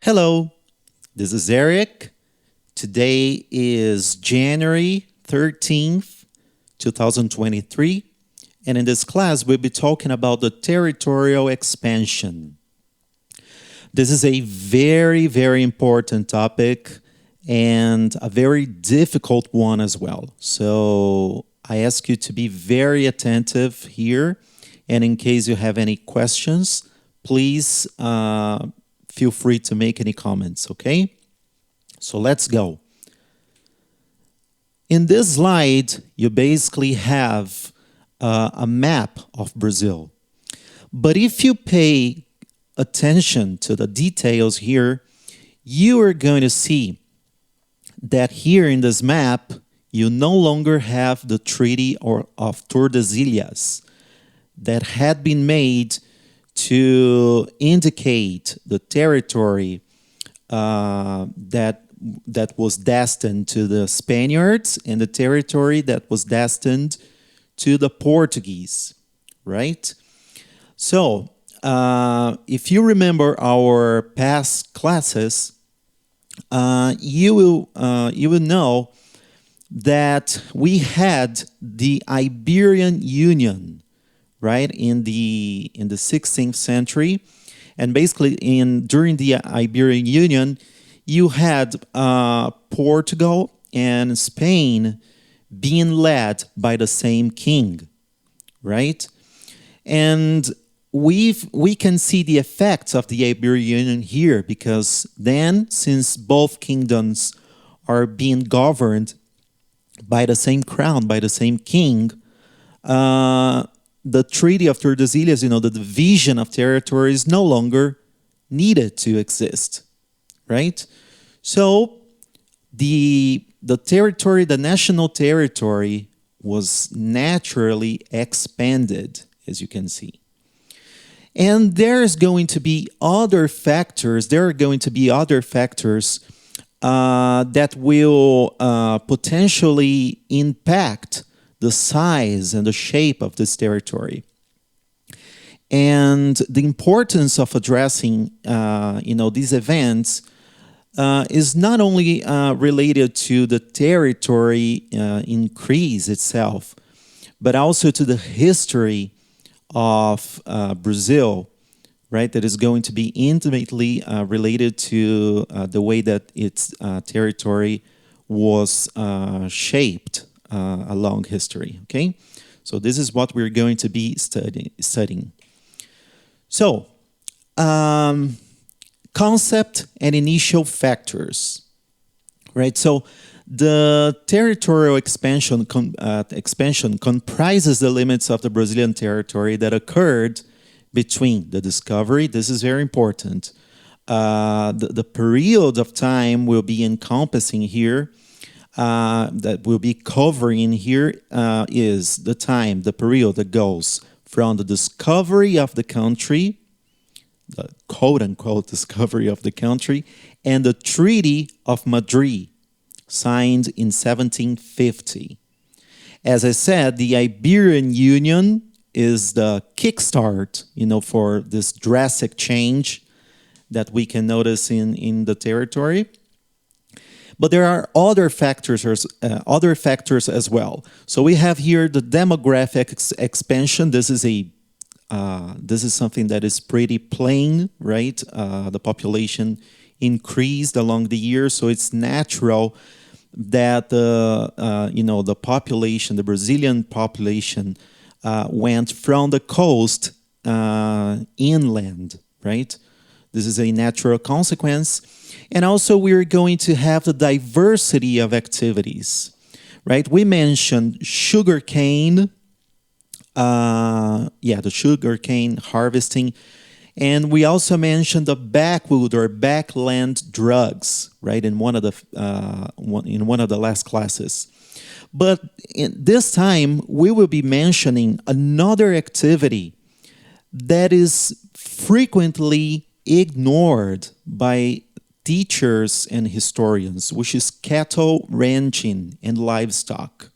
Hello, this is Eric. Today is January 13th, 2023, and in this class we'll be talking about the territorial expansion. This is a very important topic and a very difficult one as well. So I ask you to be very attentive here, and in case you have any questions, please feel free to make any comments, okay? So let's go. In this slide, you basically have a map of Brazil. But if you pay attention to the details here, you are going to see that here in this map, you no longer have the Treaty of Tordesilhas that had been made to indicate the territory that was destined to the Spaniards and the territory that was destined to the Portuguese, right? So, if you remember our past classes, you will know that we had the Iberian Union, right, in the 16th century, and basically during the Iberian Union, you had Portugal and Spain being led by the same king, right? And we can see the effects of the Iberian Union here, because then, since both kingdoms are being governed by the same crown, by the same king, the Treaty of Tordesilhas, the division of territory is no longer needed to exist, right? So the territory, the national territory, was naturally expanded, as you can see. And there's going to be other factors. There are going to be other factors that will potentially impact the size and the shape of this territory. And the importance of addressing, these events is not only related to the territory increase itself, but also to the history of Brazil, right? That is going to be intimately related to the way that its territory was shaped along history, okay? So this is what we're going to be studying. So, concept and initial factors, right? So the territorial expansion comprises the limits of the Brazilian territory that occurred between the discovery, this is very important, the period of time we'll be encompassing here, that we'll be covering here is the period that goes from the discovery of the country, the quote-unquote discovery of the country, and the Treaty of Madrid, signed in 1750. As I said, the Iberian Union is the kickstart, for this drastic change that we can notice in the territory. But there are other factors as well. So we have here the demographic expansion. This is something that is pretty plain, right? The population increased along the years, so it's natural that the population, the Brazilian population, went from the coast inland, right? This is a natural consequence. And also we're going to have the diversity of activities, right? We mentioned sugarcane, the sugarcane harvesting, and we also mentioned the backwood or backland drugs, right? In one of the last classes. But this time we will be mentioning another activity that is frequently ignored by teachers and historians, which is cattle ranching and livestock.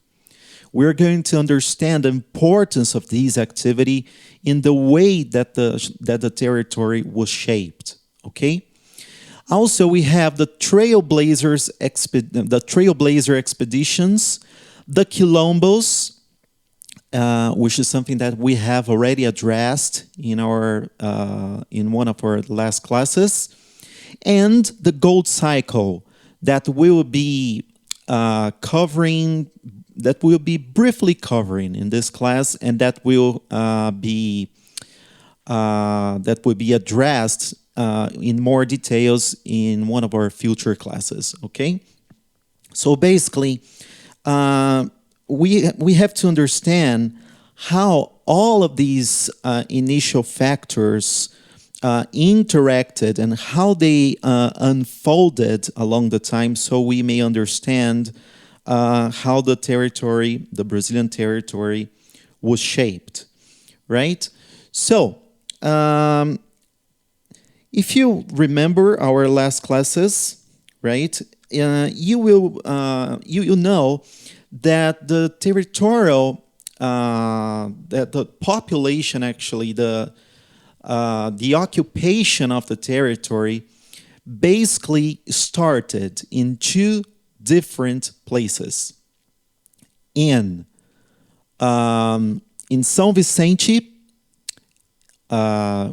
We're going to understand the importance of these activity in the way that the territory was shaped, okay? Also, we have the Trailblazer expeditions, the Quilombos, which is something that we have already addressed in our in one of our last classes, and the gold cycle that will be briefly covering in this class, and that will be addressed in more details in one of our future classes. Okay, so basically, we have to understand how all of these initial factors interacted and how they unfolded along the time, so we may understand how the Brazilian territory, was shaped, right? So, if you remember our last classes, right, you will know that the territorial, that the population, actually, the occupation of the territory basically started in two different places. In São Vicente,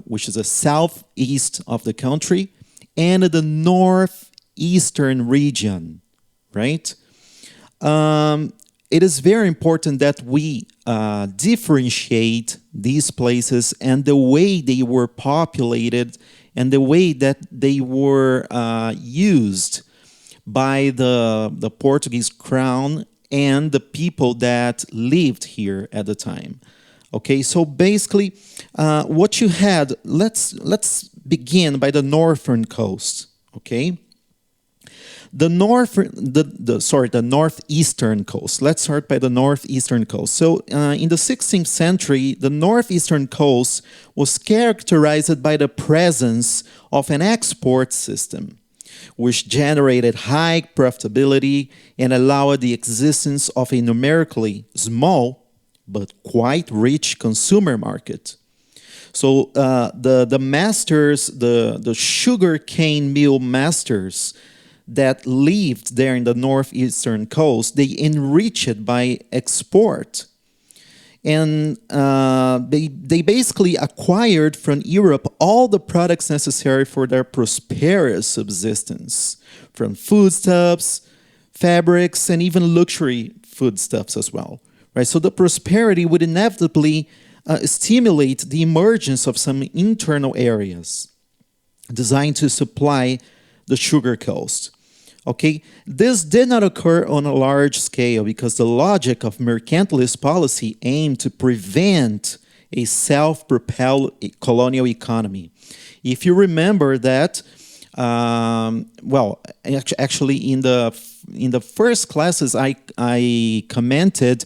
which is the southeast of the country, and the northeastern region, right? It is very important that we differentiate these places and the way they were populated and the way that they were used by the Portuguese crown and the people that lived here at the time. Okay, so basically, what you had, let's begin by the northern coast. Okay, the northeastern coast. Let's start by the northeastern coast. So, in the 16th century, the northeastern coast was characterized by the presence of an export system, which generated high profitability and allowed the existence of a numerically small but quite rich consumer market. So the masters, the sugar cane mill masters that lived there in the northeastern coast, they enriched it by export. And they basically acquired from Europe all the products necessary for their prosperous subsistence, from foodstuffs, fabrics, and even luxury foodstuffs as well. Right? So the prosperity would inevitably stimulate the emergence of some internal areas designed to supply the sugar coast. Okay, this did not occur on a large scale because the logic of mercantilist policy aimed to prevent a self-propelled colonial economy. If you remember that, actually in the first classes I commented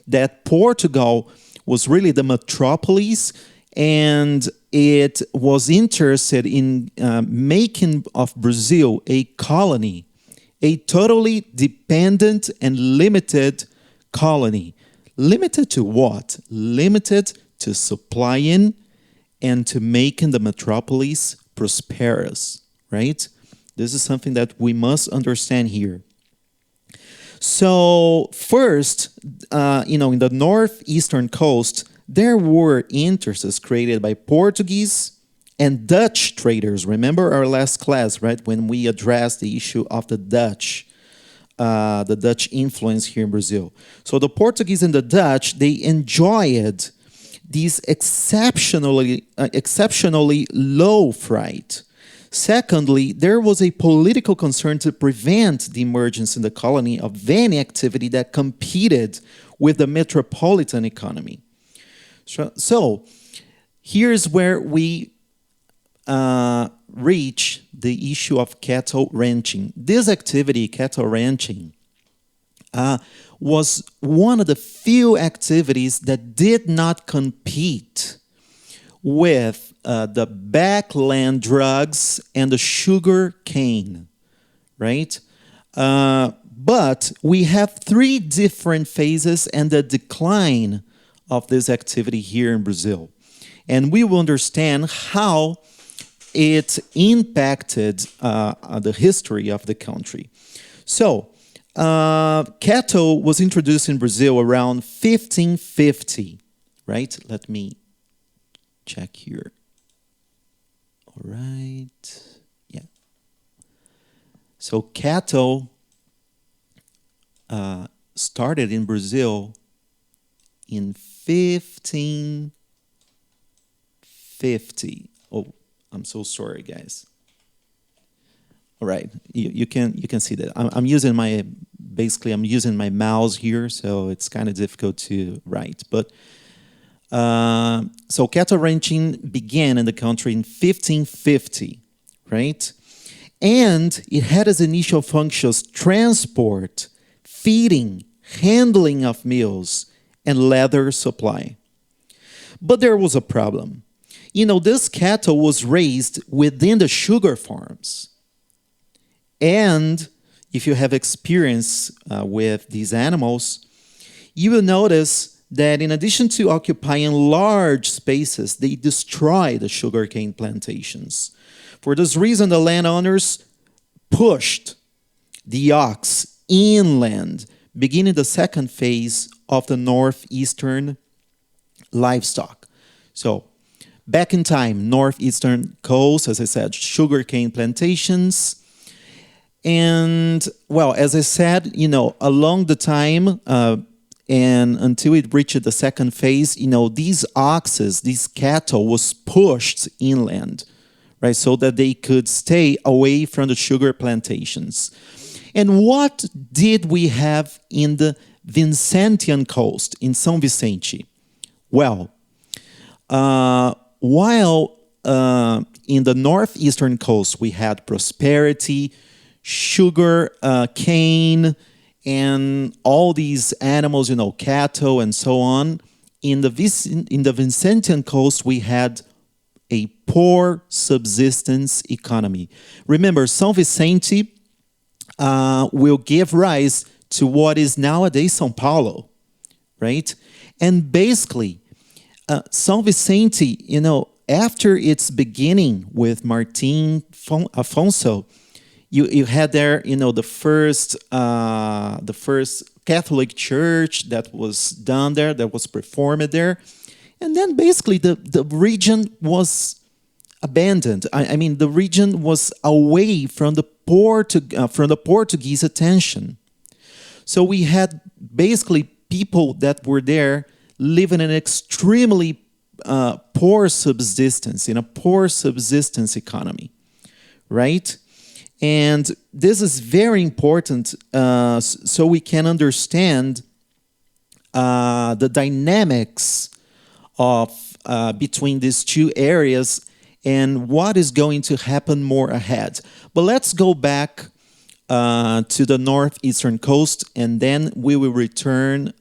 that Portugal was really the metropolis, and it was interested in making of Brazil a colony, a totally dependent and limited colony. Limited to what? Limited to supplying and to making the metropolis prosperous, right? This is something that we must understand here. So first, in the northeastern coast, there were interests created by Portuguese and Dutch traders. Remember our last class, right, when we addressed the issue of the Dutch influence here in Brazil. So the Portuguese and the Dutch, they enjoyed these exceptionally low freight. Secondly, there was a political concern to prevent the emergence in the colony of any activity that competed with the metropolitan economy. So here's where we reach the issue of cattle ranching. This activity, cattle ranching, was one of the few activities that did not compete with the backland drugs and the sugar cane, right? But we have three different phases and the decline of this activity here in Brazil. And we will understand how it impacted the history of the country. So, cattle was introduced in Brazil around 1550, right? Let me check here. All right. Yeah. So cattle started in Brazil in 1550. Oh, I'm so sorry, guys. All right, you can see that I'm using my mouse here, so it's kind of difficult to write. But so cattle ranching began in the country in 1550, right? And it had as initial functions transport, feeding, handling of meals, and leather supply. But there was a problem. This cattle was raised within the sugar farms. And if you have experience with these animals, you will notice that in addition to occupying large spaces, they destroy the sugarcane plantations. For this reason, the landowners pushed the ox inland, beginning the second phase of the northeastern livestock. So, back in time, northeastern coast, as I said, sugarcane plantations. And, well, as I said, along the time and until it reached the second phase, these oxes, these cattle was pushed inland, right, so that they could stay away from the sugar plantations. And what did we have in the Vincentian coast, in São Vicente? Well, while in the northeastern coast we had prosperity, sugar cane, and all these animals, cattle and so on. In the Vincentian coast, we had a poor subsistence economy. Remember, São Vicente will give rise to what is nowadays São Paulo, right? And basically, São Vicente, after its beginning with Martim Afonso, you had there, the first Catholic church that was done there, that was performed there, and then basically the region was abandoned. I mean, the region was away from the Portuguese attention. So we had basically people that were there living in an extremely poor subsistence, in a poor subsistence economy, right? And this is very important so we can understand the dynamics of between these two areas and what is going to happen more ahead. But let's go back to the northeastern coast, and then we will return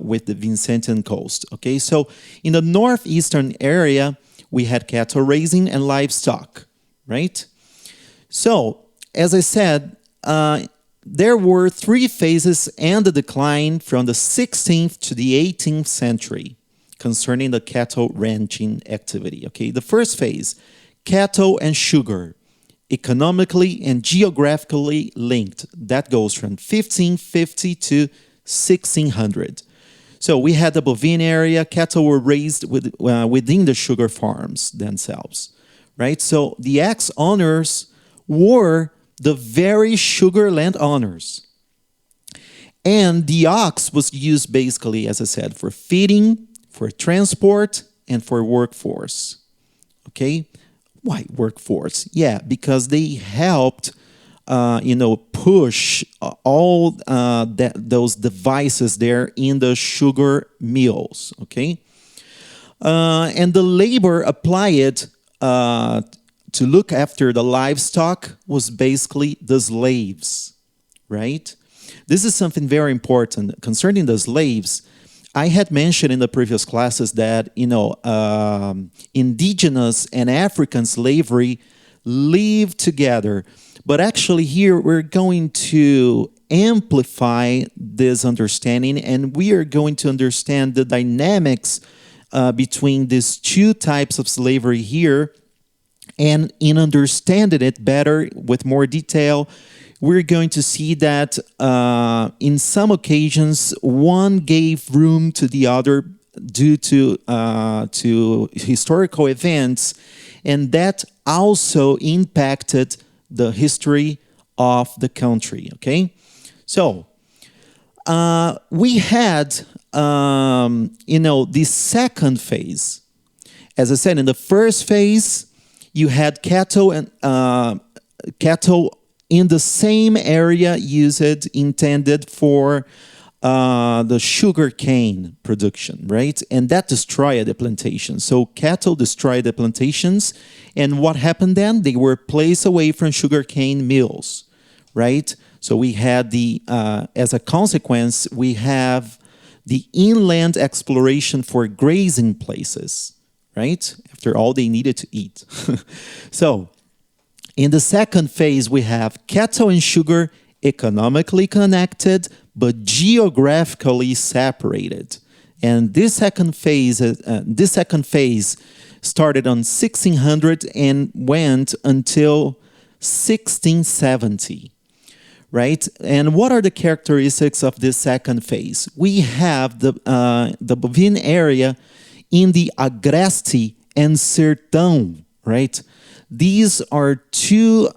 with the Vincentian coast. Okay, so in the northeastern area, we had cattle raising and livestock, right? So, as I said, there were three phases and the decline from the 16th to the 18th century concerning the cattle ranching activity. Okay, the first phase, cattle and sugar, economically and geographically linked. That goes from 1550 to 1600. So we had the bovine area, cattle were raised within the sugar farms themselves, right? So the ex-owners were the very sugar landowners. And the ox was used basically, as I said, for feeding, for transport, and for workforce. Okay? Why workforce? Yeah, because they helped, push all those devices there in the sugar mills. Okay? And the labor applied to look after the livestock was basically the slaves, right? This is something very important. Concerning the slaves, I had mentioned in the previous classes that, indigenous and African slavery live together. But actually here we're going to amplify this understanding, and we are going to understand the dynamics between these two types of slavery here. And in understanding it better with more detail, we're going to see that in some occasions, one gave room to the other due to historical events, and that also impacted the history of the country. Okay, so we had the second phase. As I said, in the first phase, you had cattle and cattle in the same area used intended for the sugar cane production, right? And that destroyed the plantations. So cattle destroyed the plantations, and what happened then? They were placed away from sugar cane mills, right? So we had as a consequence, we have the inland exploration for grazing places, right? After all, they needed to eat. So in the second phase, we have cattle and sugar economically connected, but geographically separated. And this second phase started on 1600 and went until 1670. Right? And what are the characteristics of this second phase? We have the bovine area in the Agreste and Sertão, right? These are two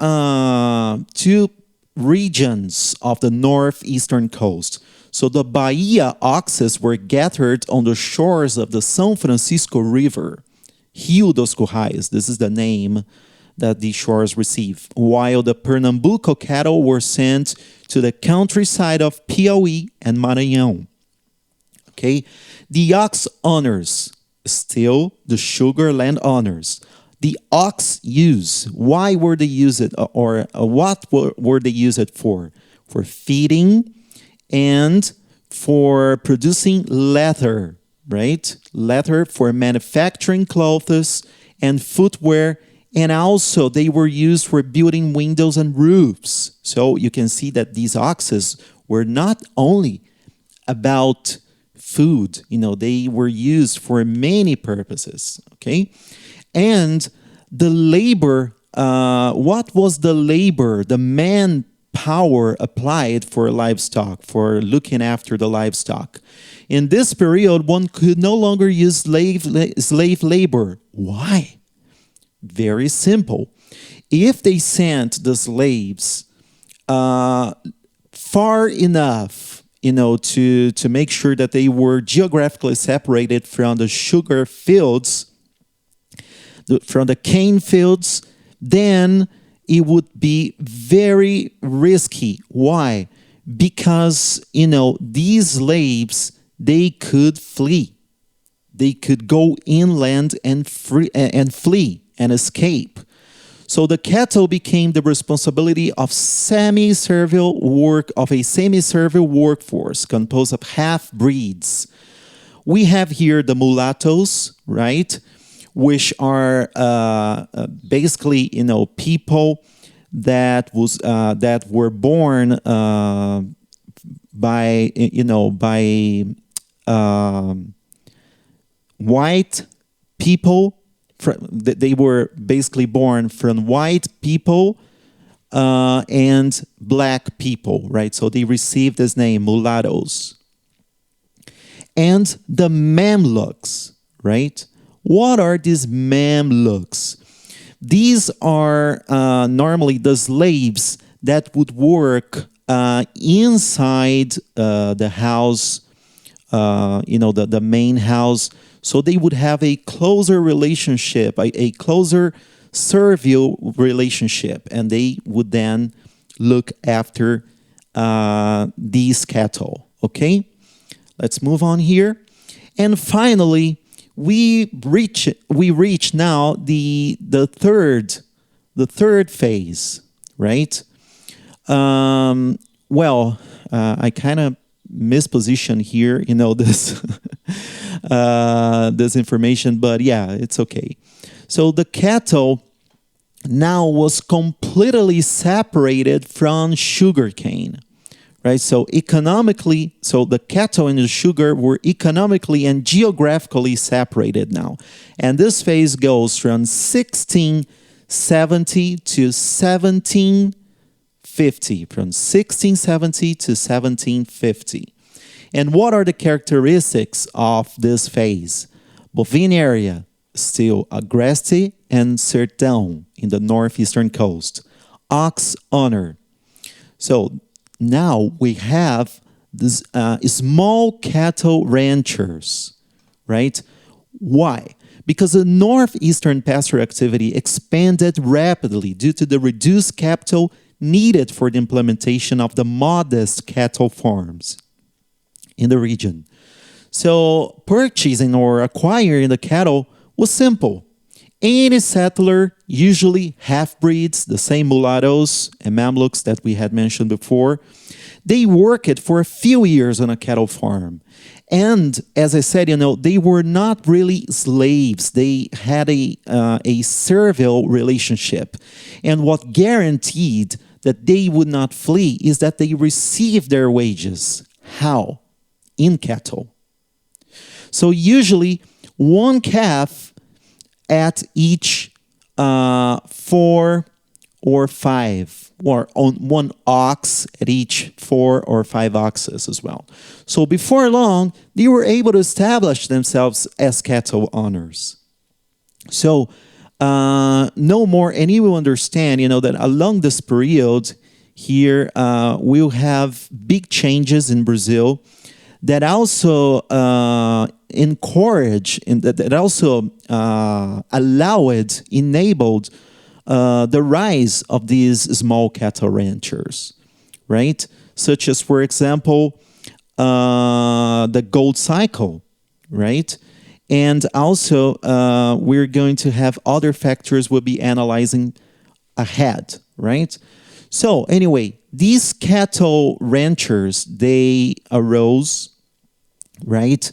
regions of the northeastern coast. So the Bahia oxes were gathered on the shores of the São Francisco River, Rio dos Currais. This is the name that the shores receive, while the Pernambuco cattle were sent to the countryside of Piauí and Maranhão. Okay, the ox owners, still the sugar land owners. The ox use, why were they used, or what were they used for? For feeding and for producing leather, right? Leather for manufacturing clothes and footwear. And also, they were used for building windows and roofs. So you can see that these oxes were not only about food, they were used for many purposes, okay? And the labor, what was the labor, the manpower applied for livestock, for looking after the livestock? In this period, one could no longer use slave labor. Why? Very simple. If they sent the slaves far enough, to make sure that they were geographically separated from the sugar fields, from the cane fields, then it would be very risky. Why? Because, these slaves, they could flee. They could go inland and flee and escape. So the cattle became the responsibility of a semi-servile workforce composed of half-breeds. We have here the mulattoes, right, which are basically people that were born by white people. They were basically born from white people and black people, right? So they received this name, mulattoes. And the Mamluks, right? What are these Mamluks? These are normally the slaves that would work inside the house, the main house. So they would have a closer relationship, a closer servile relationship, and they would then look after these cattle. Okay, let's move on here. And finally, we reach now the third phase, right? I kind of misposition here, this this information, but yeah, it's okay. So the cattle now was completely separated from sugarcane, right? So economically, the cattle and the sugar were economically and geographically separated now. And this phase goes from 16 1670 to 1750, from 1670 to 1750. And what are the characteristics of this phase? Bovine area, still Agreste and Sertão in the northeastern coast. Ox owner. So now we have this small cattle ranchers, right? Why? Because the northeastern pasture activity expanded rapidly due to the reduced capital needed for the implementation of the modest cattle farms in the region. So purchasing or acquiring the cattle was simple. Any settler, usually half-breeds, the same mulattoes and Mamluks that we had mentioned before, they worked for a few years on a cattle farm. And as I said, they were not really slaves. They had a servile relationship. And what guaranteed that they would not flee is that they received their wages. How? In cattle. So usually one calf at each 4 or 5, or on one ox at each 4 or 5 oxes as well. So before long, they were able to establish themselves as cattle owners. So no more, and you will understand, that along this period here, we'll have big changes in Brazil that also enabled the rise of these small cattle ranchers, right? Such as, for example, the gold cycle, right? And also, we're going to have other factors we'll be analyzing ahead, right? So anyway, these cattle ranchers, they arose, right?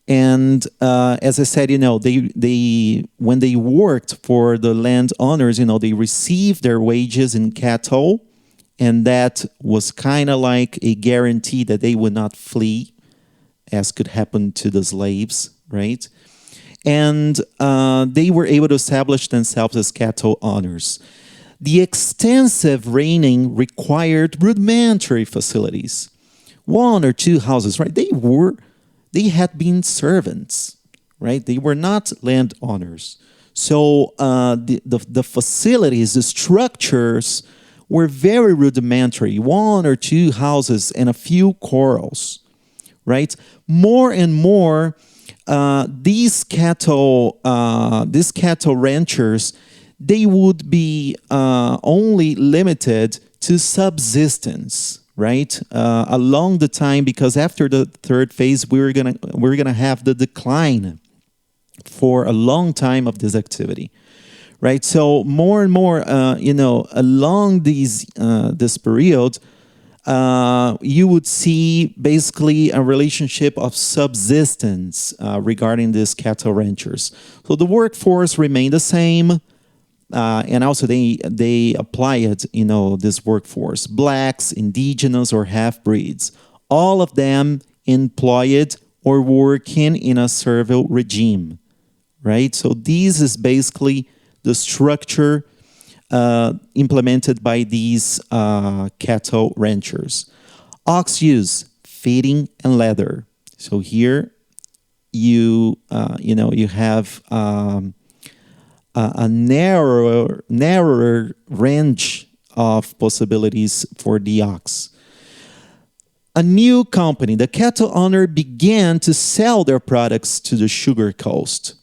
And as I said, they when they worked for the landowners, they received their wages in cattle, and that was kind of like a guarantee that they would not flee, as could happen to the slaves, right? And they were able to establish themselves as cattle owners. The extensive reigning required rudimentary facilities, 1 or 2 houses, right? They had been servants, right? They were not landowners. So the facilities, the structures were very rudimentary, 1 or 2 houses and a few corrals, right? More and more, these cattle ranchers, they would be only limited to subsistence, right? Along the time, because after the third phase, we're gonna have the decline for a long time of this activity, right? So more and more, along this period, you would see basically a relationship of subsistence regarding these cattle ranchers. So the workforce remained the same. And also they applied, this workforce, blacks, indigenous, or half-breeds, all of them employed or working in a servile regime, right? So this is basically the structure implemented by these cattle ranchers. Ox use, feeding, and leather. So here you have a narrower range of possibilities for the ox. A new company, the cattle owner, began to sell their products to the sugar coast.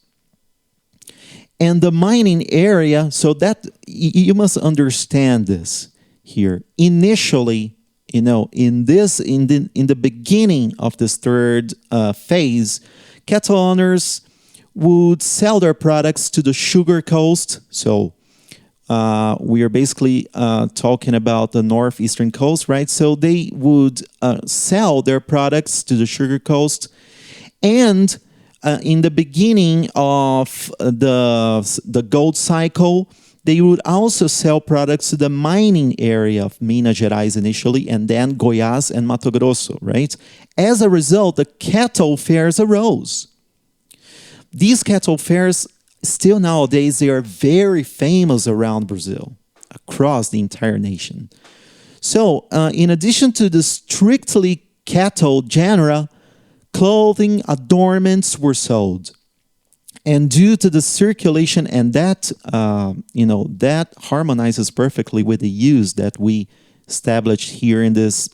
And the mining area, so that you must understand this here. Initially, in the beginning of this third phase, cattle owners would sell their products to the sugar coast. So we are basically talking about the northeastern coast, right? So they would sell their products to the sugar coast. And in the beginning of the gold cycle, they would also sell products to the mining area of Minas Gerais initially, and then Goiás and Mato Grosso, right? As a result, the cattle fairs arose. These cattle fairs Still nowadays, they are very famous around Brazil, across the entire nation. So, in addition to the strictly cattle genre, clothing adornments were sold. And due to the circulation, and that that harmonizes perfectly with the use that we established here in this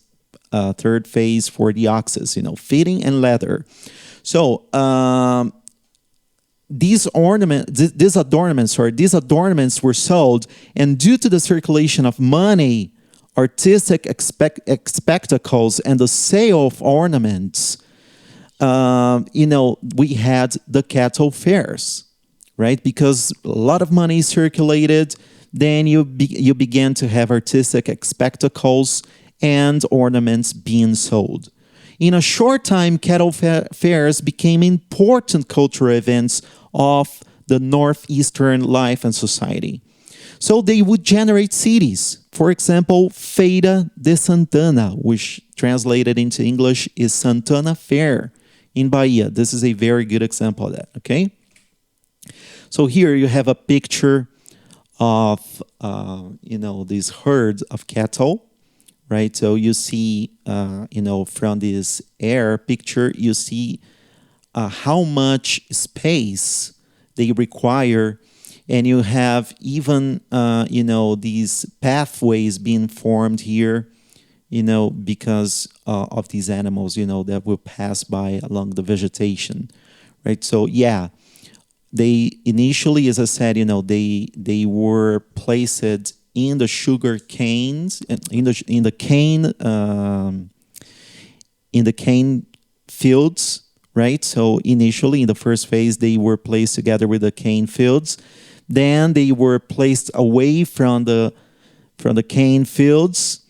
third phase for the oxes, fitting and leather. So these adornments were sold, and due to the circulation of money, artistic spectacles, and the sale of ornaments, we had the cattle fairs, right? Because a lot of money circulated, then you began to have artistic spectacles and ornaments being sold. In a short time, cattle fairs became important cultural events of the northeastern life and society. So they would generate cities. For example, Feira de Santana, which translated into English is Santana Fair in Bahia. This is a very good example of that, okay? So here you have a picture of, this herd of cattle, right? So you see, from this air picture, you see how much space they require. And you have even, these pathways being formed here, because of these animals, that will pass by along the vegetation, right? So, yeah, they initially, as I said, they were placed in the sugar canes, in the cane fields, right? So initially, in the first phase, they were placed together with the cane fields. Then they were placed away from the cane fields,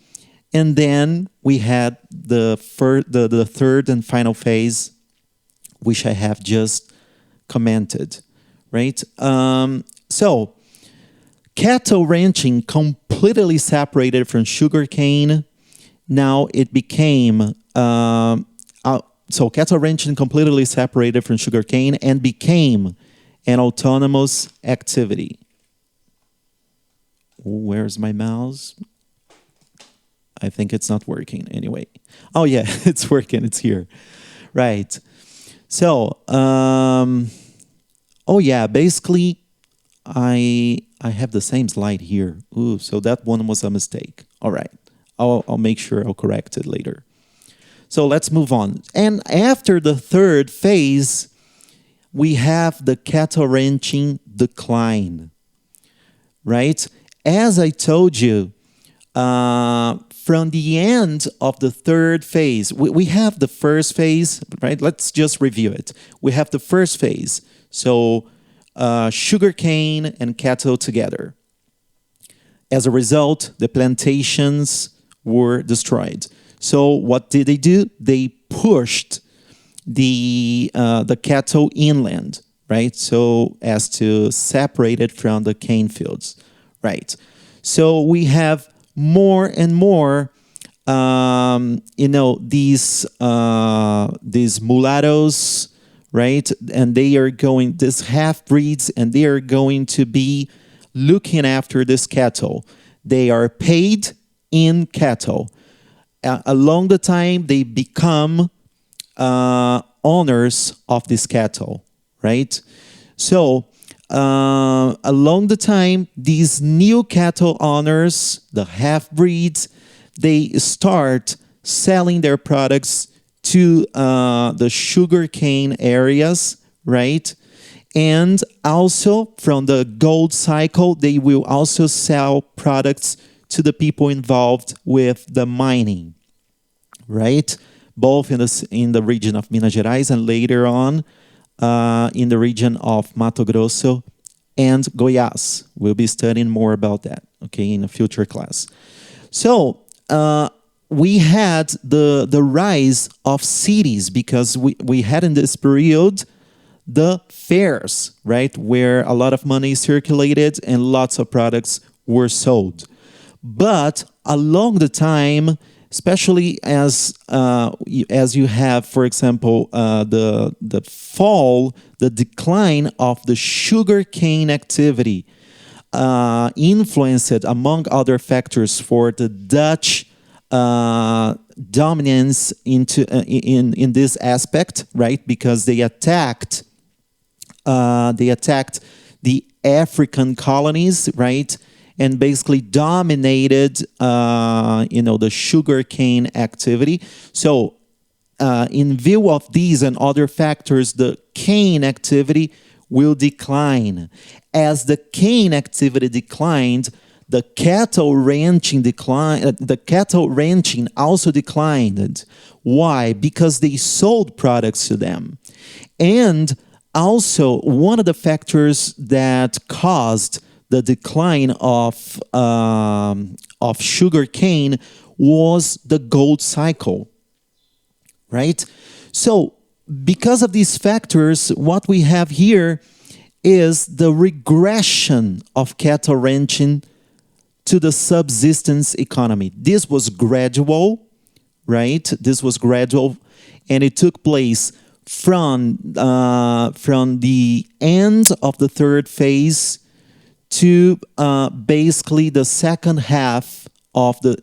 and then we had the third and final phase, which I have just commented, right? So cattle ranching completely separated from sugarcane. Now it became so cattle ranching completely separated from sugarcane and became an autonomous activity. Where's my mouse? I think it's not working anyway. Oh yeah, it's working. It's here. Right. So, basically, I have the same slide here. Ooh, so that one was a mistake. All right. I'll make sure I'll correct it later. So let's move on. And after the third phase, we have the cattle ranching decline, right? As I told you, from the end of the third phase, we have the first phase, right? Let's just review it. We have the first phase, so sugarcane and cattle together. As a result, the plantations were destroyed. So what did they do? They pushed the cattle inland, right? So as to separate it from the cane fields, right? So we have more and more, these mulattoes, right? And they are going, these half-breeds, and they are going to be looking after this cattle. They are paid in cattle. Along the time, they become owners of this cattle, right? So along the time, these new cattle owners, the half-breeds, they start selling their products to the sugarcane areas, right? And also from the gold cycle, they will also sell products to the people involved with the mining, right? Both in the region of Minas Gerais and later on in the region of Mato Grosso and Goiás. We'll be studying more about that, okay, in a future class. So we had the rise of cities because we had in this period the fairs, right, where a lot of money circulated and lots of products were sold. But along the time, especially as you have, for example, the decline of the sugarcane activity, influenced, among other factors, for the Dutch dominance in this aspect, right? Because they attacked the African colonies, right? And basically dominated, the sugarcane activity. So, in view of these and other factors, the cane activity will decline. As the cane activity declined, the cattle ranching declined. The cattle ranching also declined. Why? Because they sold products to them, and also one of the factors that caused the decline of sugar cane was the gold cycle, right? So, because of these factors, what we have here is the regression of cattle ranching to the subsistence economy. This was gradual, right? This was gradual, and it took place from the end of the third phase to basically the second half of the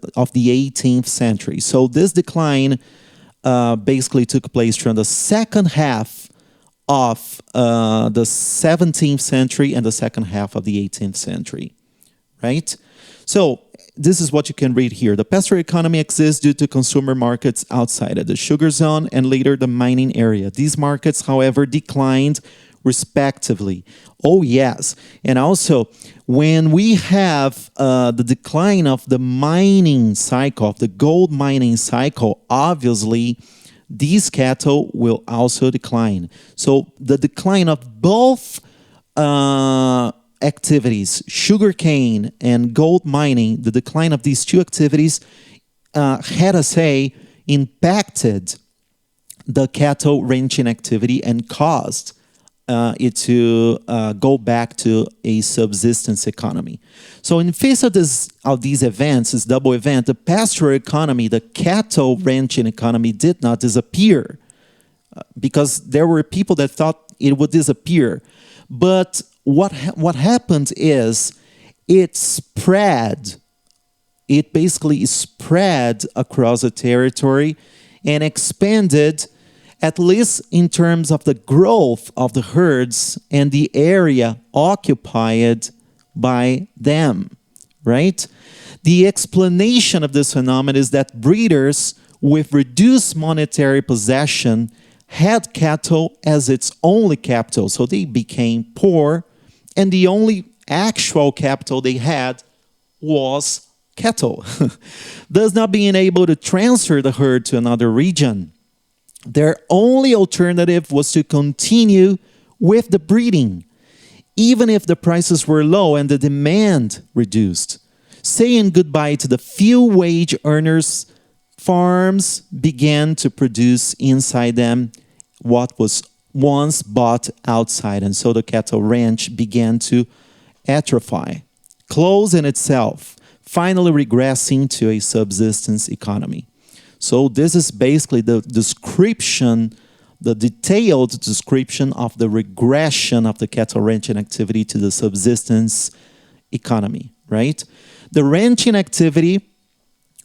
18th century. So this decline basically took place from the second half of the 17th century and the second half of the 18th century, right? So this is what you can read here. The pastoral economy exists due to consumer markets outside of the sugar zone and later the mining area. These markets, however, declined respectively. Oh, yes. And also, when we have the decline of the mining cycle, of the gold mining cycle, obviously, these cattle will also decline. So the decline of both activities, sugarcane and gold mining, the decline of these two activities impacted the cattle ranching activity and caused it to go back to a subsistence economy. So in face of these events, this double event, the pastoral economy, the cattle ranching economy did not disappear because there were people that thought it would disappear. But what happened is it spread. It basically spread across the territory and expanded, at least in terms of the growth of the herds and the area occupied by them, right? The explanation of this phenomenon is that breeders with reduced monetary possession had cattle as its only capital, so they became poor, and the only actual capital they had was cattle. Thus not being able to transfer the herd to another region. Their only alternative was to continue with the breeding, even if the prices were low and the demand reduced. Saying goodbye to the few wage earners, farms began to produce inside them what was once bought outside, and so the cattle ranch began to atrophy, close in itself, finally regressing to a subsistence economy. So this is basically the description, the detailed description of the regression of the cattle ranching activity to the subsistence economy, right? The ranching activity,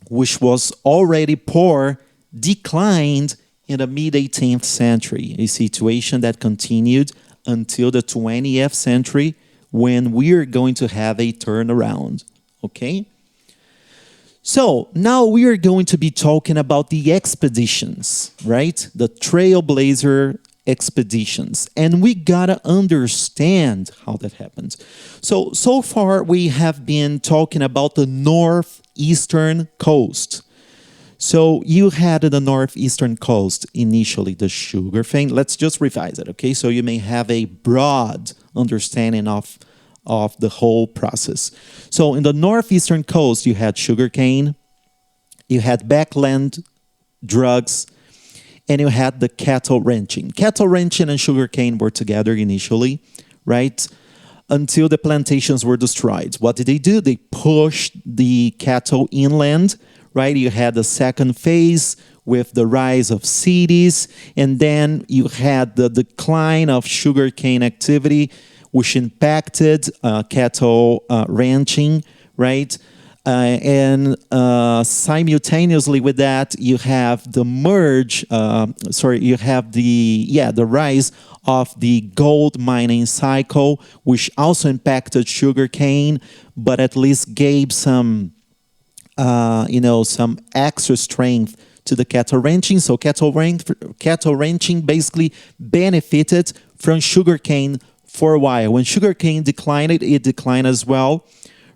which was already poor, declined in the mid-18th century, a situation that continued until the 20th century when we're going to have a turnaround, okay? So now we are going to be talking about the expeditions, right? The trailblazer expeditions. And we gotta understand how that happened. So far we have been talking about the northeastern coast. So you had the northeastern coast initially, the sugarcane. Let's just revise it, okay? So you may have a broad understanding of the whole process. So in the northeastern coast, you had sugarcane, you had backland drugs, and you had the cattle ranching. Cattle ranching and sugarcane were together initially, right? Until the plantations were destroyed. What did they do? They pushed the cattle inland, right? You had the second phase with the rise of cities, and then you had the decline of sugarcane activity, which impacted cattle ranching, right? And simultaneously with that, you have the you have the rise of the gold mining cycle, which also impacted sugarcane, but at least gave some some extra strength to the cattle ranching. So cattle ranching basically benefited from sugarcane for a while. When sugarcane declined, it declined as well,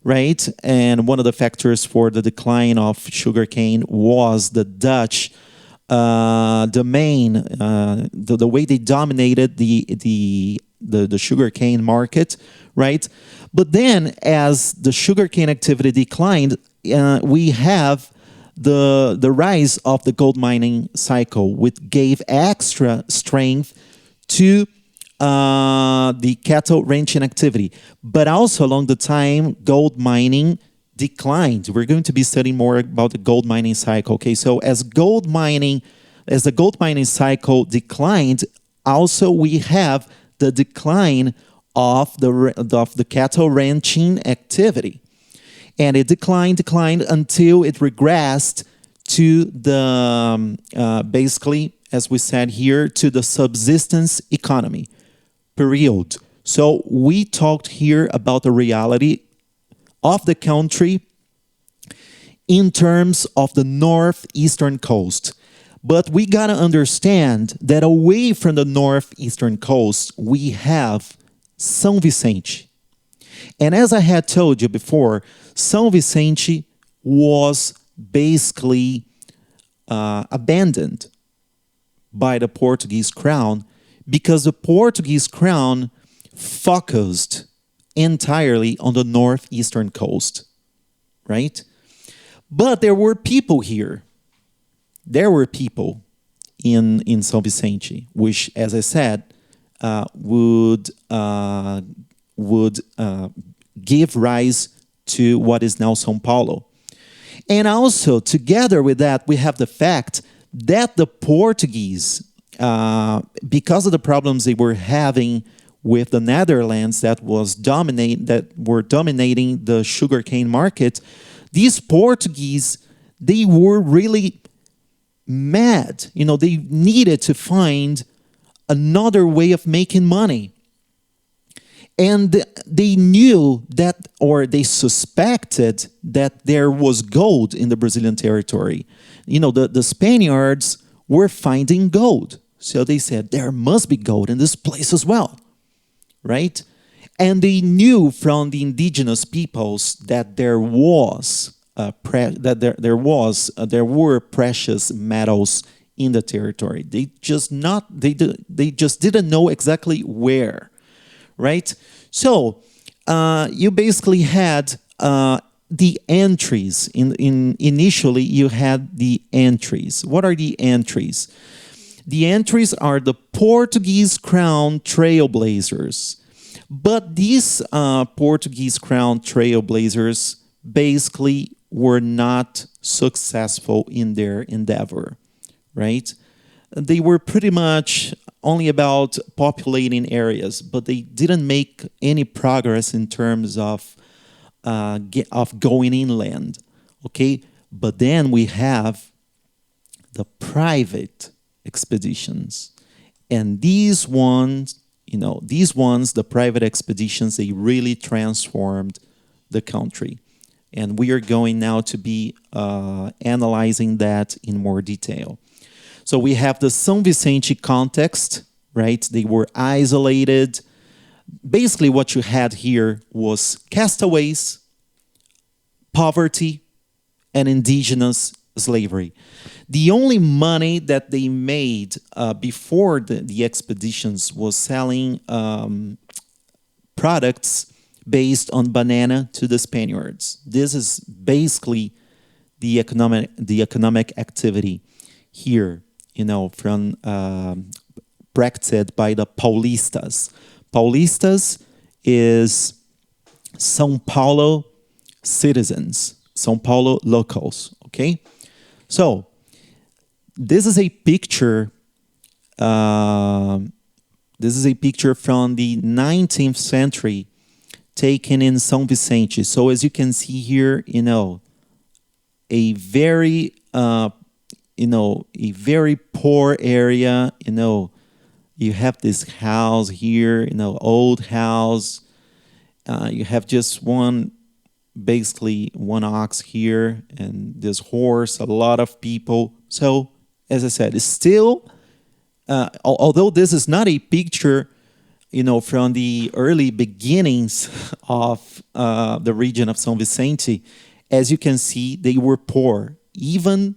right? And one of the factors for the decline of sugarcane was the Dutch domain, the way they dominated the sugarcane market, right? But then, as the sugarcane activity declined, we have the rise of the gold mining cycle, which gave extra strength to the cattle ranching activity. But also along the time, gold mining declined. We're going to be studying more about the gold mining cycle. Okay, so as the gold mining cycle declined, also we have the decline of the cattle ranching activity. And it declined until it regressed to the, basically, as we said here, to the subsistence economy period. So we talked here about the reality of the country in terms of the northeastern coast. But we got to understand that away from the northeastern coast, we have São Vicente. And as I had told you before, São Vicente was basically abandoned by the Portuguese crown because the Portuguese crown focused entirely on the northeastern coast, right? But there were people here. There were people in São Vicente, which, as I said, would give rise to what is now São Paulo. And also, together with that, we have the fact that the Portuguese, because of the problems they were having with the Netherlands that were dominating the sugarcane market, these Portuguese, they were really mad. They needed to find another way of making money. And they knew that, or they suspected that there was gold in the Brazilian territory. The Spaniards were finding gold. So they said, there must be gold in this place as well, right? And they knew from the indigenous peoples that there were precious metals in the territory. They just didn't know exactly where. Right? So you basically had the entries. Initially, you had the entries. What are the entries? The entries are the Portuguese crown trailblazers. But these Portuguese crown trailblazers basically were not successful in their endeavor, right? They were pretty much only about populating areas, but they didn't make any progress in terms of going inland. Okay, but then we have the private expeditions, and these ones, the private expeditions, they really transformed the country, and we are going now to be analyzing that in more detail. So we have the São Vicente context, right? They were isolated. Basically, what you had here was castaways, poverty, and indigenous slavery. The only money that they made before the expeditions was selling products based on banana to the Spaniards. This is basically the economic activity here. From practiced by the Paulistas. Paulistas is São Paulo citizens. São Paulo locals, okay? So, this is a picture, this is a picture from the 19th century taken in São Vicente. So as you can see here, a very, a very poor area, you have this house here, old house. You have just basically one ox here, and this horse, a lot of people. So, as I said, it's still, although this is not a picture, from the early beginnings of the region of São Vicente, as you can see, they were poor, even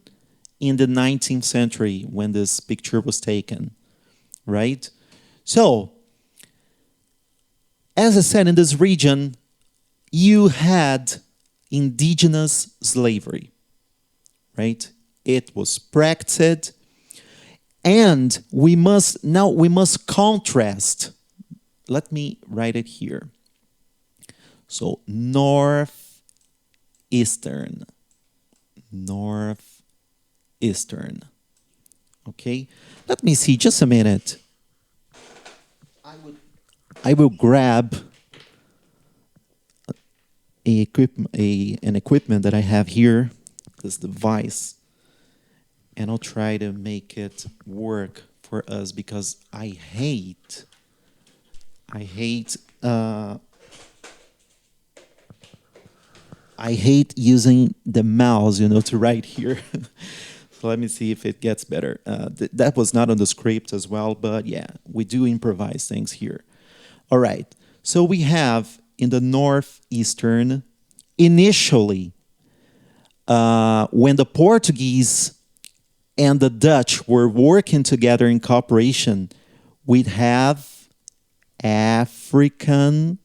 in the 19th century when this picture was taken, right? So, as I said, in this region, you had indigenous slavery, right? It was practiced, and we must contrast. Let me write it here. So northeastern. Okay, let me see, just a minute. I will grab an equipment that I have here, this device, and I'll try to make it work for us, because I hate using the mouse, to write here. So let me see if it gets better. That was not on the script as well, but yeah, we do improvise things here. All right, so we have in the northeastern, initially, when the Portuguese and the Dutch were working together in cooperation, we'd have African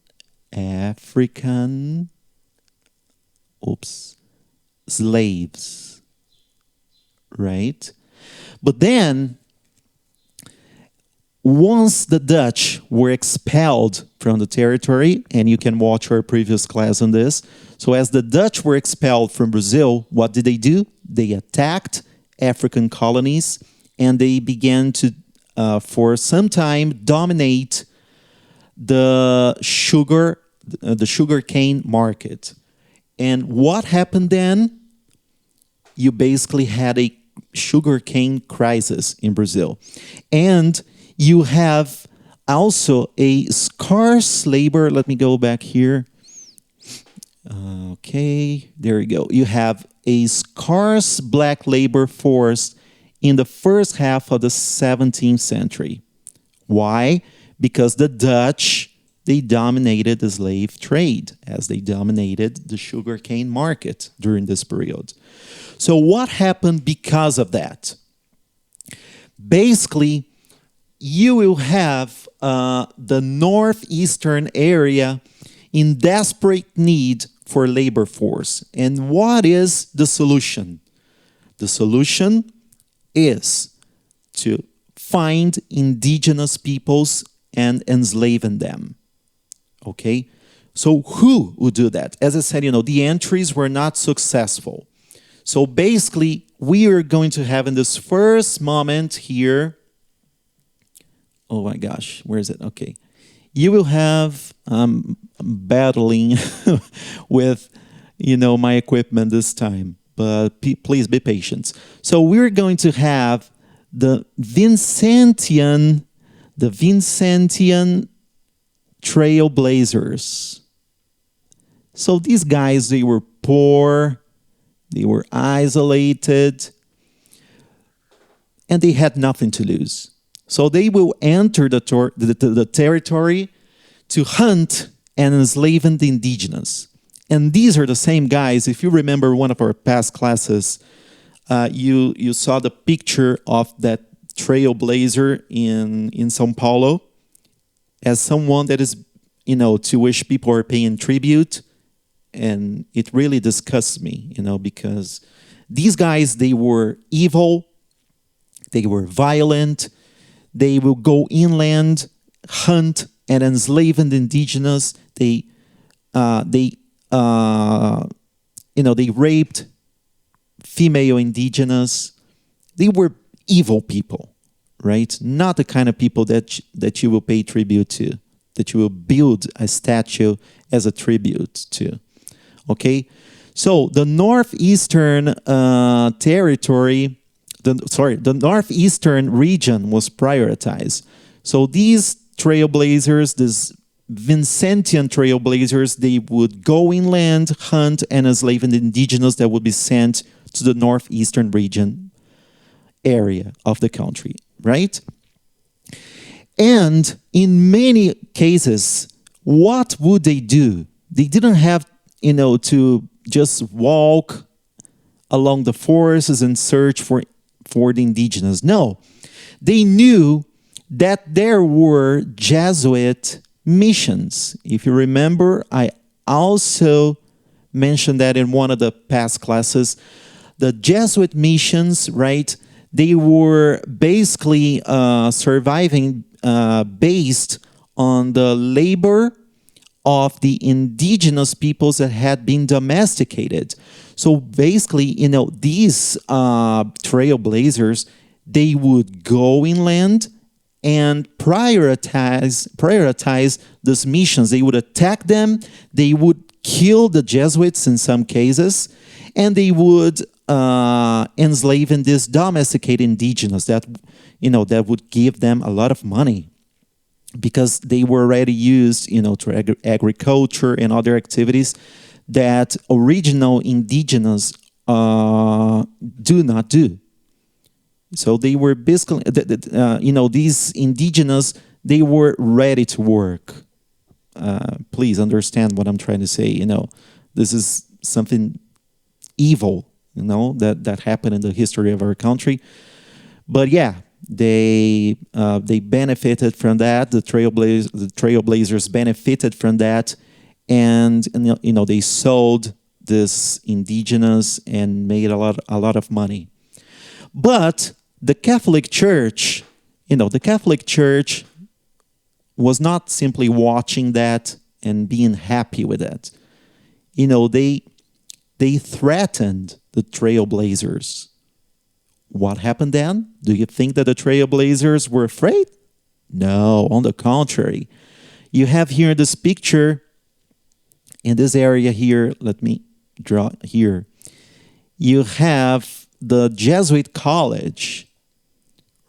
slaves, right? But then, once the Dutch were expelled from the territory, and you can watch our previous class on this, so as the Dutch were expelled from Brazil, what did they do? They attacked African colonies, and they began to, for some time, dominate the sugarcane market. And what happened then? You basically had a sugarcane crisis in Brazil. And you have also a scarce labor. Let me go back here. Okay, there you go. You have a scarce black labor force in the first half of the 17th century. Why? Because the Dutch, they dominated the slave trade as they dominated the sugarcane market during this period. So what happened because of that? Basically, you will have the northeastern area in desperate need for labor force. And what is the solution? The solution is to find indigenous peoples and enslaving them. Okay? So who would do that? As I said, the entries were not successful. So basically, we are going to have in this first moment here, oh my gosh, where is it? Okay. You will have battling with, my equipment this time, but please be patient. So we're going to have the Vincentian trailblazers. So these guys, they were poor, they were isolated, and they had nothing to lose. So they will enter the territory to hunt and enslave the indigenous. And these are the same guys. If you remember one of our past classes, you saw the picture of that trailblazer in São Paulo as someone that is, to which people are paying tribute. And it really disgusts me, because these guys, they were evil, they were violent. They will go inland, hunt, and enslave the indigenous. They they raped female indigenous. They were evil people, right? Not the kind of people that you will pay tribute to, that you will build a statue as a tribute to. Okay, so the northeastern territory, the northeastern region was prioritized. So these trailblazers, these Vincentian trailblazers, they would go inland, hunt, and enslave the indigenous that would be sent to the northeastern region area of the country, right? And in many cases, what would they do? They didn't have, to just walk along the forests and search for the indigenous. No, they knew that there were Jesuit missions. If you remember, I also mentioned that in one of the past classes. The Jesuit missions, right, they were basically surviving based on the labor of the indigenous peoples that had been domesticated. So basically, these trailblazers, they would go inland and prioritize these missions. They would attack them, they would kill the Jesuits in some cases, and they would enslave in these domesticated indigenous that would give them a lot of money because they were already used, to agriculture and other activities that original indigenous do not do. So they were basically, these indigenous, they were ready to work. Please understand what I'm trying to say. This is something evil, that happened in the history of our country. But yeah, they benefited from that. The trailblazers benefited from that, and they sold this indigenous and made a lot of money. But the Catholic Church, the Catholic Church was not simply watching that and being happy with it. They threatened the trailblazers. What happened then? Do you think that the trailblazers were afraid? No, on the contrary. You have here this picture, in this area here, let me draw here. You have the Jesuit College,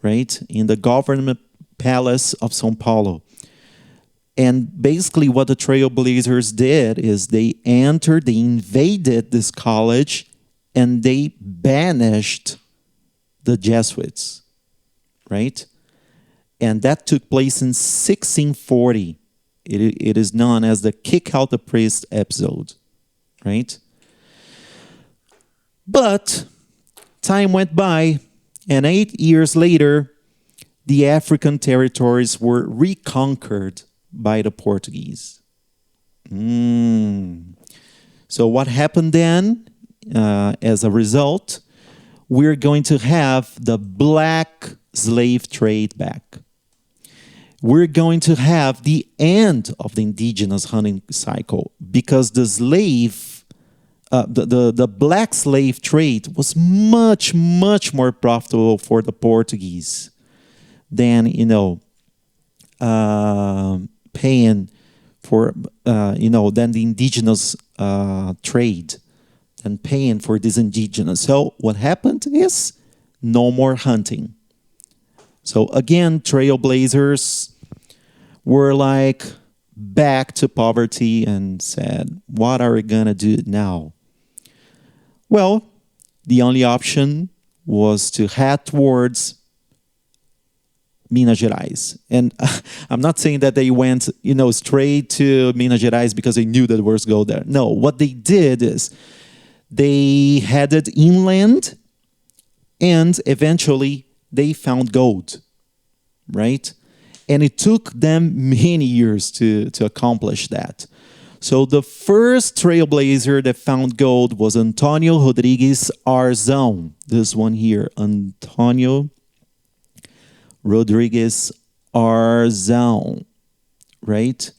right, in the government palace of São Paulo. And basically what the trailblazers did is they invaded this college, and they banished the Jesuits, right? And that took place in 1640. It is known as the Kick Out the Priest episode, right? But time went by, and 8 years later, the African territories were reconquered by the Portuguese. So what happened then? As a result, we're going to have the black slave trade back. We're going to have the end of the indigenous hunting cycle, because the black slave trade was much, much more profitable for the Portuguese than, paying for, than the indigenous trade, and paying for this indigenous. So what happened is no more hunting. So again, trailblazers were like back to poverty and said, what are we gonna do now? Well, the only option was to head towards Minas Gerais. And I'm not saying that they went, straight to Minas Gerais because they knew that there was gold there. No, what they did is they headed inland, and eventually they found gold, right? And it took them many years to accomplish that. So the first trailblazer that found gold was Antonio Rodrigues Arzão. This one here, Antonio Rodrigues Arzão, right?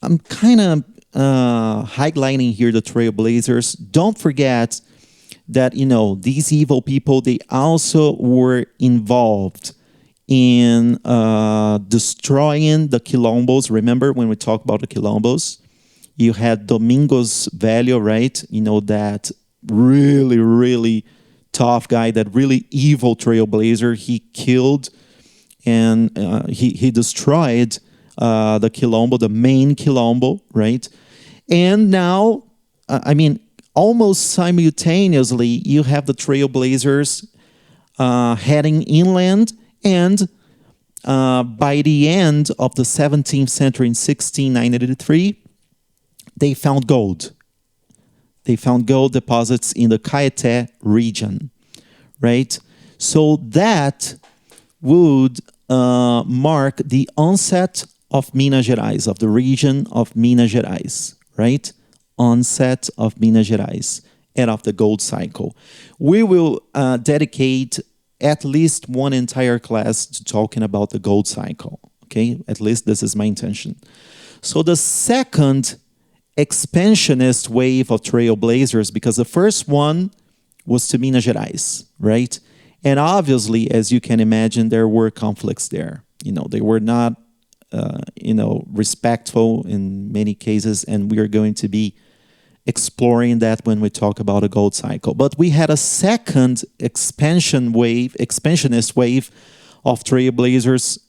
I'm kind of highlighting here the trailblazers. Don't forget that these evil people, they also were involved in destroying the quilombos. Remember when we talked about the quilombos? You had Domingos Velho, right? That really, really tough guy, that really evil trailblazer. He killed and he destroyed the quilombo, the main quilombo, right? And now, almost simultaneously, you have the trailblazers heading inland, and by the end of the 17th century, in 1693, they found gold. They found gold deposits in the Caeté region, right? So that would mark the onset of Minas Gerais, of the region of Minas Gerais, right? Onset of Minas Gerais and of the gold cycle. We will dedicate at least one entire class to talking about the gold cycle, okay? At least this is my intention. So the second expansionist wave of trailblazers, because the first one was to Minas Gerais, right? And obviously, as you can imagine, there were conflicts there. They were not, respectful in many cases, and we are going to be exploring that when we talk about a gold cycle. But we had a second expansionist wave of trailblazers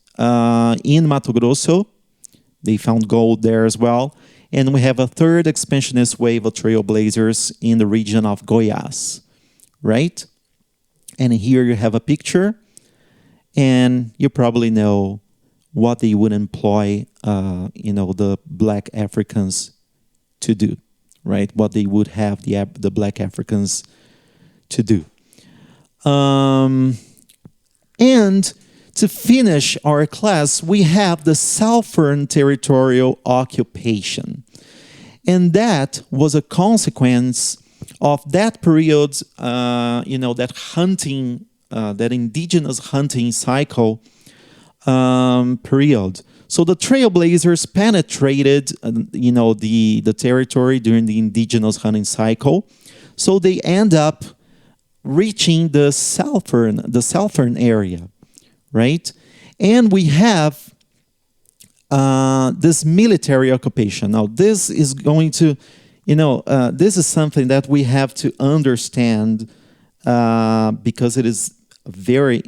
in Mato Grosso. They found gold there as well. And we have a third expansionist wave of trailblazers in the region of Goiás, right? And here you have a picture, and you probably know what they would employ, the black Africans to do, right? What they would have the black Africans to do. And to finish our class, we have the Southern territorial occupation. And that was a consequence of that period, that hunting, that indigenous hunting cycle period. So the trailblazers penetrated, the territory during the indigenous hunting cycle. So they end up reaching the southern area, right? And we have this military occupation. Now, this is going to, this is something that we have to understand because it is very,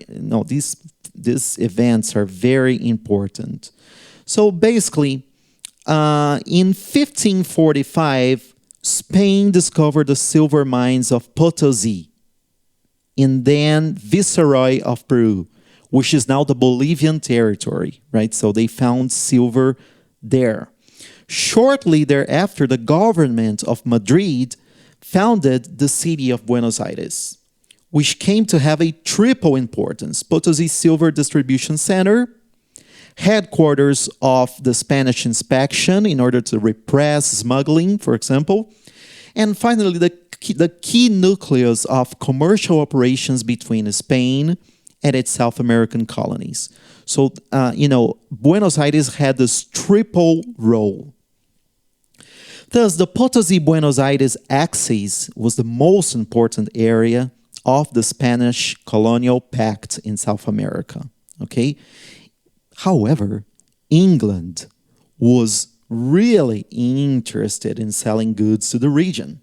these events are very important. So basically, in 1545, Spain discovered the silver mines of Potosí, and then Viceroy of Peru, which is now the Bolivian territory, right? So they found silver there. Shortly thereafter, the government of Madrid founded the city of Buenos Aires, which came to have a triple importance: Potosí Silver Distribution Center, headquarters of the Spanish inspection in order to repress smuggling, for example, and finally the key nucleus of commercial operations between Spain and its South American colonies. So, Buenos Aires had this triple role. Thus, the Potosí-Buenos Aires axis was the most important area of the Spanish colonial pact in South America, okay? However, England was really interested in selling goods to the region.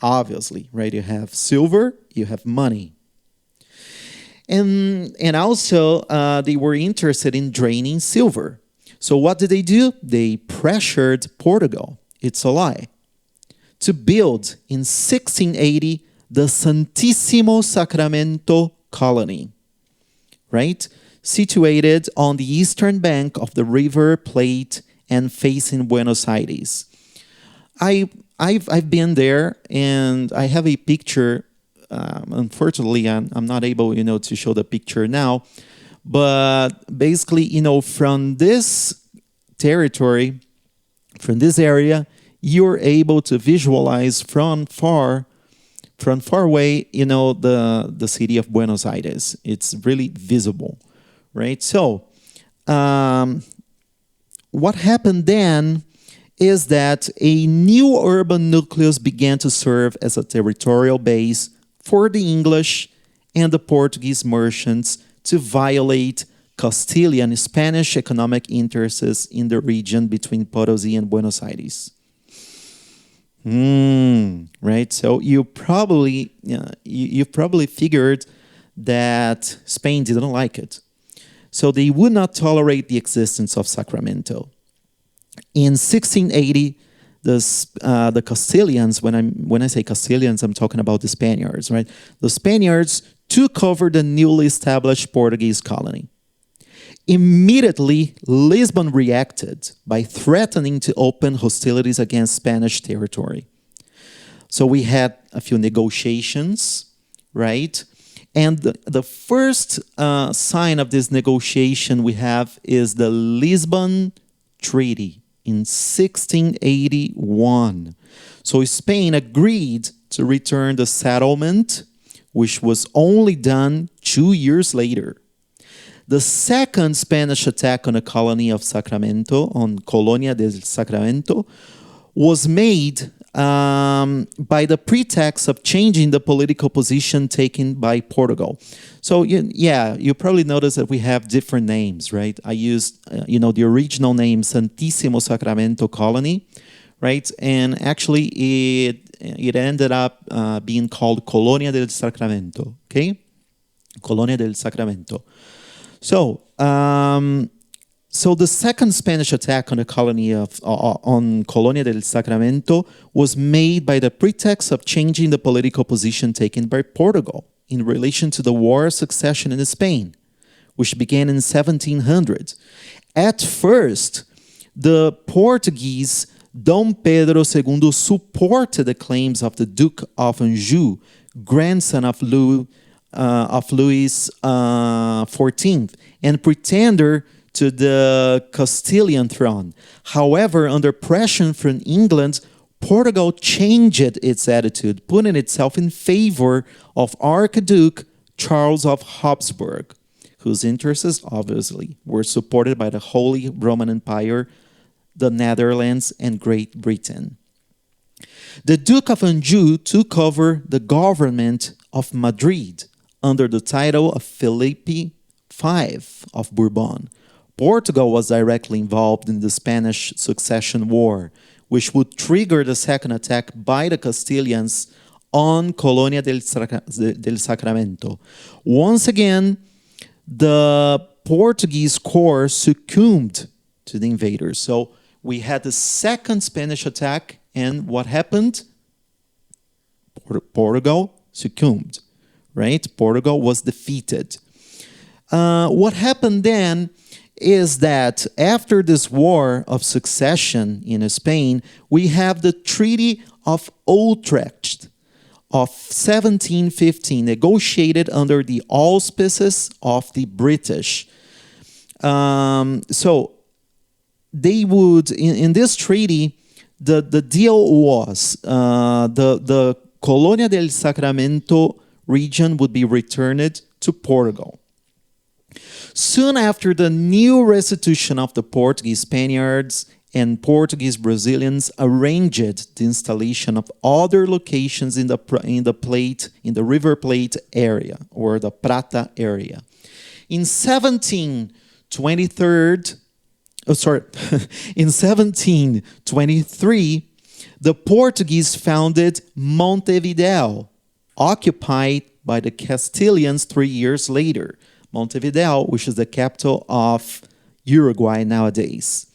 Obviously, right? You have silver, you have money. And also, they were interested in draining silver. So what did they do? They pressured Portugal, it's a lie, to build in 1680 the Santíssimo Sacramento colony, right? Situated on the eastern bank of the River Plate and facing Buenos Aires. I've been there, and I have a picture. Unfortunately, I'm not able, to show the picture now. But basically, from this territory, from this area, you're able to visualize from far away, the city of Buenos Aires. It's really visible, right? So, what happened then is that a new urban nucleus began to serve as a territorial base for the English and the Portuguese merchants to violate Castilian Spanish economic interests in the region between Potosí and Buenos Aires. Right? So you probably figured that Spain didn't like it. So they would not tolerate the existence of Sacramento. In 1680, the Castilians, when I say Castilians, I'm talking about the Spaniards, right? The Spaniards took over the newly established Portuguese colony. Immediately, Lisbon reacted by threatening to open hostilities against Spanish territory. So we had a few negotiations, right? And the first sign of this negotiation we have is the Lisbon Treaty in 1681. So Spain agreed to return the settlement, which was only done 2 years later. The second Spanish attack on the colony of Sacramento, on Colonia del Sacramento, was made by the pretext of changing the political position taken by Portugal. So, you probably noticed that we have different names, right? I used, the original name, Santísimo Sacramento Colony, right? And actually, it ended up being called Colonia del Sacramento, okay? Colonia del Sacramento. So the second Spanish attack on the colony on Colonia del Sacramento was made by the pretext of changing the political position taken by Portugal in relation to the War of Succession in Spain, which began in 1700. At first, the Portuguese Dom Pedro II supported the claims of the Duke of Anjou, grandson of Louis XIV, and pretender to the Castilian throne. However, under pressure from England, Portugal changed its attitude, putting itself in favor of Archduke Charles of Habsburg, whose interests obviously were supported by the Holy Roman Empire, the Netherlands, and Great Britain. The Duke of Anjou took over the government of Madrid under the title of Felipe V of Bourbon. Portugal was directly involved in the Spanish Succession War, which would trigger the second attack by the Castilians on Colonia del Sacramento. Once again, the Portuguese corps succumbed to the invaders. So we had the second Spanish attack, and what happened? Portugal succumbed, right? Portugal was defeated. What happened then is that after this war of succession in Spain, we have the Treaty of Utrecht of 1715, negotiated under the auspices of the British. So they would, in this treaty, the deal was the Colonia del Sacramento region would be returned to Portugal. Soon after the new restitution of the Portuguese Spaniards and Portuguese Brazilians arranged the installation of other locations in the River Plate area, or the Prata area. In 1723, the Portuguese founded Montevideo, occupied by the Castilians 3 years later. Montevideo, which is the capital of Uruguay nowadays.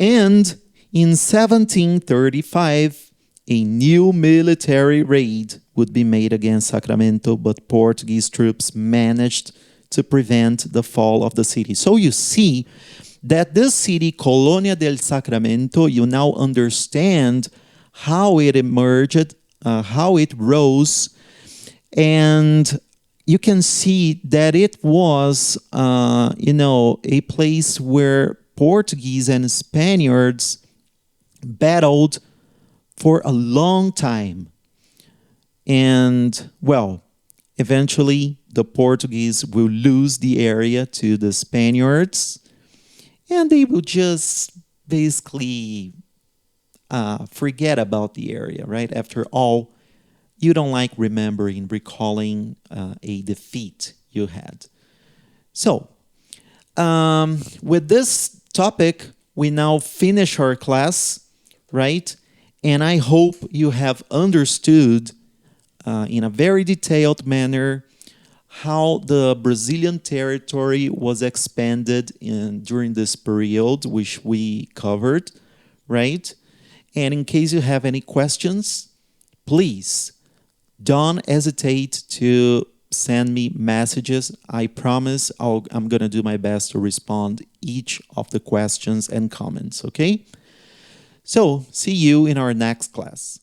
And in 1735, a new military raid would be made against Sacramento, but Portuguese troops managed to prevent the fall of the city. So you see that this city, Colonia del Sacramento, you now understand how it emerged, how it rose, and you can see that it was, a place where Portuguese and Spaniards battled for a long time. And, well, eventually the Portuguese will lose the area to the Spaniards, and they will just basically forget about the area, right? After all, you don't like remembering, recalling a defeat you had. So, with this topic, we now finish our class, right? And I hope you have understood in a very detailed manner how the Brazilian territory was expanded during this period, which we covered, right? And in case you have any questions, please don't hesitate to send me messages. I promise I'm going to do my best to respond each of the questions and comments, okay? So, see you in our next class.